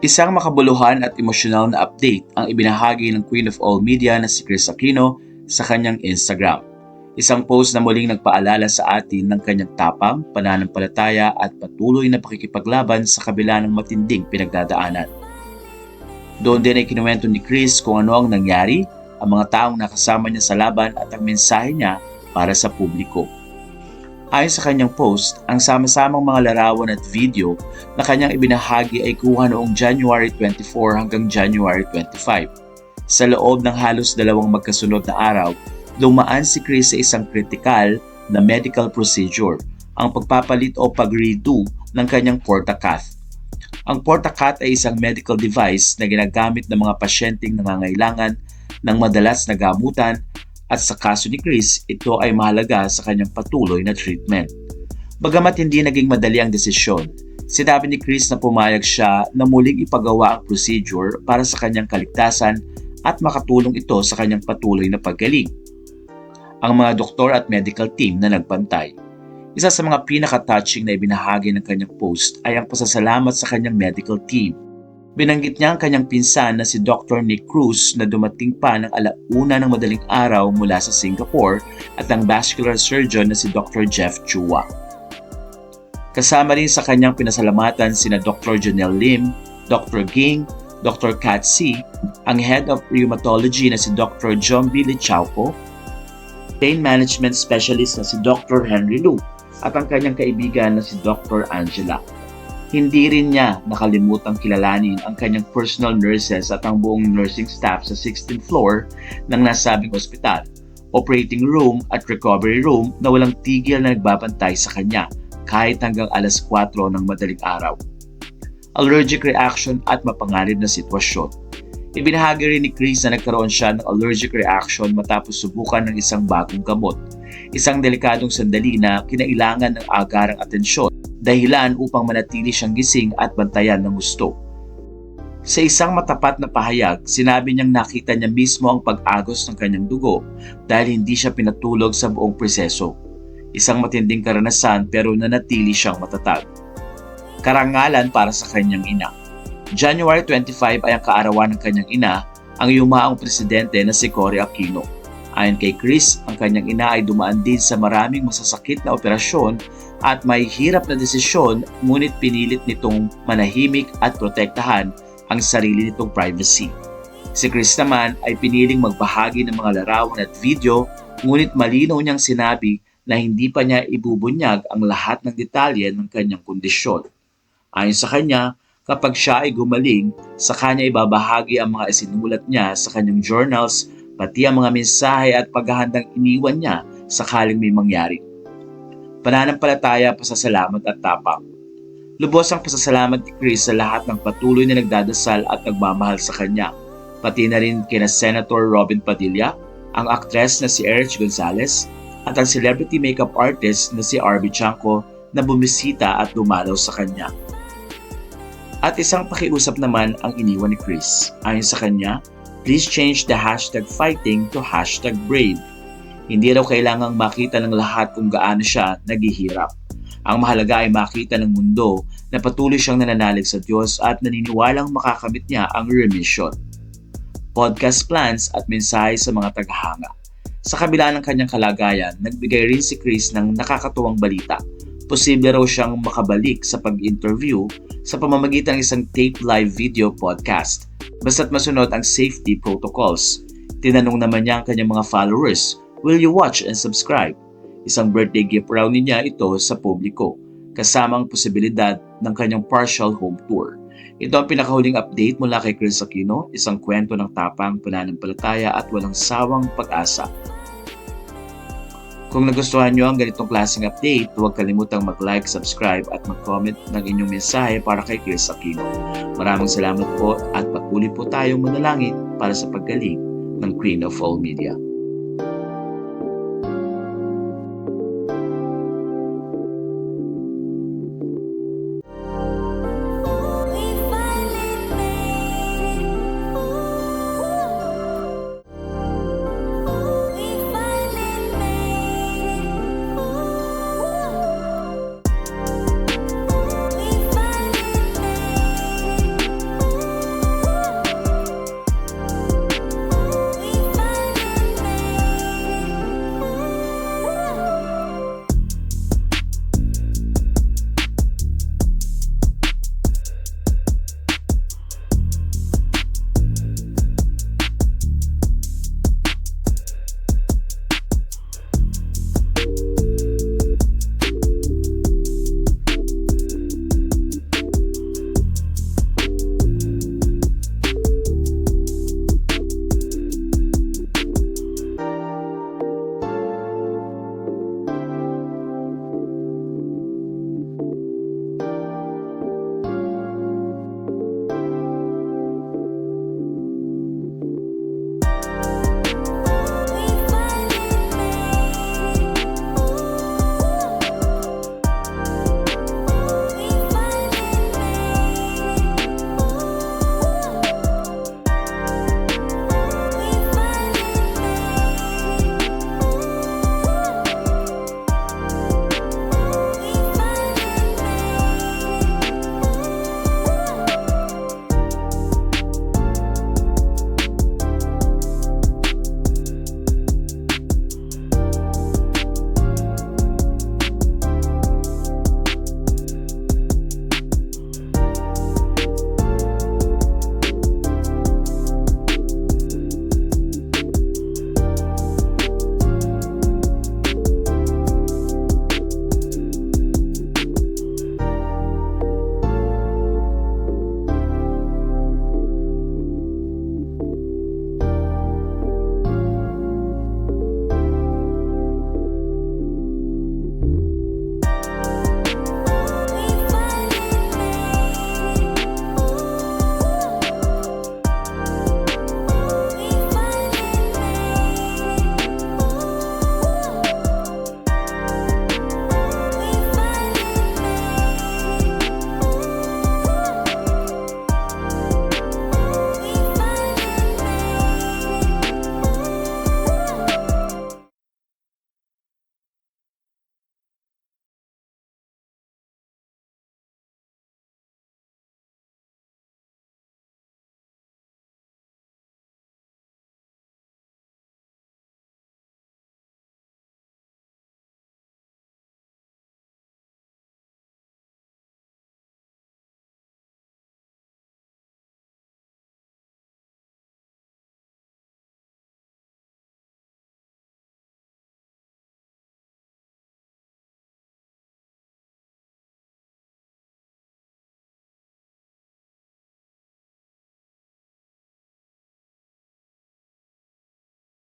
Isang makabuluhan at emosyonal na update ang ibinahagi ng Queen of All Media na si Kris Aquino sa kanyang Instagram. Isang post na muling nagpaalala sa atin ng kanyang tapang, pananampalataya at patuloy na pakikipaglaban sa kabila ng matinding pinagdadaanan. Doon din ay kinuwento ni Kris kung ano ang nangyari, ang mga taong nakasama niya sa laban at ang mensahe niya para sa publiko. Ayon sa kanyang post, ang sama-samang mga larawan at video na kanyang ibinahagi ay kuha noong January 24 hanggang January 25. Sa loob ng halos dalawang magkasunod na araw, dumaan si Kris sa isang kritikal na medical procedure, ang pagpapalit o pag-redo ng kanyang portacath. Ang portacath ay isang medical device na ginagamit ng mga pasyenteng nangangailangan ng madalas na gamutan at sa kaso ni Kris, ito ay mahalaga sa kanyang patuloy na treatment. Bagamat hindi naging madali ang desisyon, sinabi ni Kris na pumayag siya na muling ipagawa ang procedure para sa kanyang kaligtasan at makatulong ito sa kanyang patuloy na paggaling. Ang mga doktor at medical team na nagbantay. Isa sa mga pinaka-touching na ibinahagi ng kanyang post ay ang pasasalamat sa kanyang medical team. Binanggit niya ang kanyang pinsan na si Dr. Nick Cruz na dumating pa ng 1:00 ng madaling araw mula sa Singapore at ang vascular surgeon na si Dr. Jeff Chua. Kasama rin sa kanyang pinasalamatan sina Dr. Janelle Lim, Dr. Ging, Dr. Kat C, ang head of rheumatology na si Dr. John B. Lichauco, pain management specialist na si Dr. Henry Lu at ang kanyang kaibigan na si Dr. Angela. Hindi rin niya nakalimutang kilalanin ang kanyang personal nurses at ang buong nursing staff sa 16th floor ng nasabing ospital, operating room at recovery room na walang tigil na nagbabantay sa kanya kahit hanggang 4:00 ng madaling araw. Allergic reaction at mapanganib na sitwasyon. Ibinahagi rin ni Kris na nagkaroon siya ng allergic reaction matapos subukan ng isang bagong gamot, isang delikadong sandali na kinailangan ng agarang atensyon dahilan upang manatili siyang gising at bantayan ng gusto. Sa isang matapat na pahayag, sinabi niyang nakita niya mismo ang pag-agos ng kanyang dugo dahil hindi siya pinatulog sa buong proseso. Isang matinding karanasan pero nanatili siyang matatag. Karangalan para sa kanyang ina. January 25 ay ang kaarawan ng kanyang ina, ang yumaong presidente na si Cory Aquino. Ayon kay Kris, ang kanyang ina ay dumaan din sa maraming masasakit na operasyon at may hirap na desisyon, ngunit pinilit nitong manahimik at protektahan ang sarili nitong privacy. Si Kris naman ay piniling magbahagi ng mga larawan at video, ngunit malinaw niyang sinabi na hindi pa niya ibubunyag ang lahat ng detalye ng kanyang kondisyon. Ayon sa kanya, kapag siya ay gumaling, sa kanya ibabahagi ang mga isinulat niya sa kanyang journals, pati ang mga mensahe at paghahandang iniwan niya sakaling may mangyari. Pananampalataya, pasasalamat at tapang. Lubos ang pasasalamat ni Kris sa lahat ng patuloy na nagdadasal at nagmamahal sa kanya, pati na rin kina Senator Robin Padilla, ang aktres na si Erich Gonzalez, at ang celebrity makeup artist na si Arby Chanco na bumisita at dumalaw sa kanya. At isang pakiusap naman ang iniwan ni Kris. Ayon sa kanya, please change the #fighting to #brave. Hindi raw kailangang makita ng lahat kung gaano siya naghihirap. Ang mahalaga ay makita ng mundo na patuloy siyang nananalig sa Diyos at naniniwalang makakamit niya ang remission. Podcast plans at mensahe sa mga tagahanga. Sa kabila ng kanyang kalagayan, nagbigay rin si Kris ng nakakatuwang balita. Posible raw siyang makabalik sa pag-interview sa pamamagitan ng isang tape live video podcast, basta't masunod ang safety protocols. Tinanong naman niya ang kanyang mga followers, will you watch and subscribe? Isang birthday gift raw niya ito sa publiko, kasama ang posibilidad ng kanyang partial home tour. Ito ang pinakahuling update mula kay Kris Aquino, isang kwento ng tapang, pananampalataya at walang sawang pag-asa. Kung nagustuhan nyo ang ganitong klaseng update, huwag kalimutang mag-like, subscribe at mag-comment ng inyong mensahe para kay Kris Aquino. Maraming salamat po at patuloy po tayong manalangin para sa paggaling ng Queen of All Media.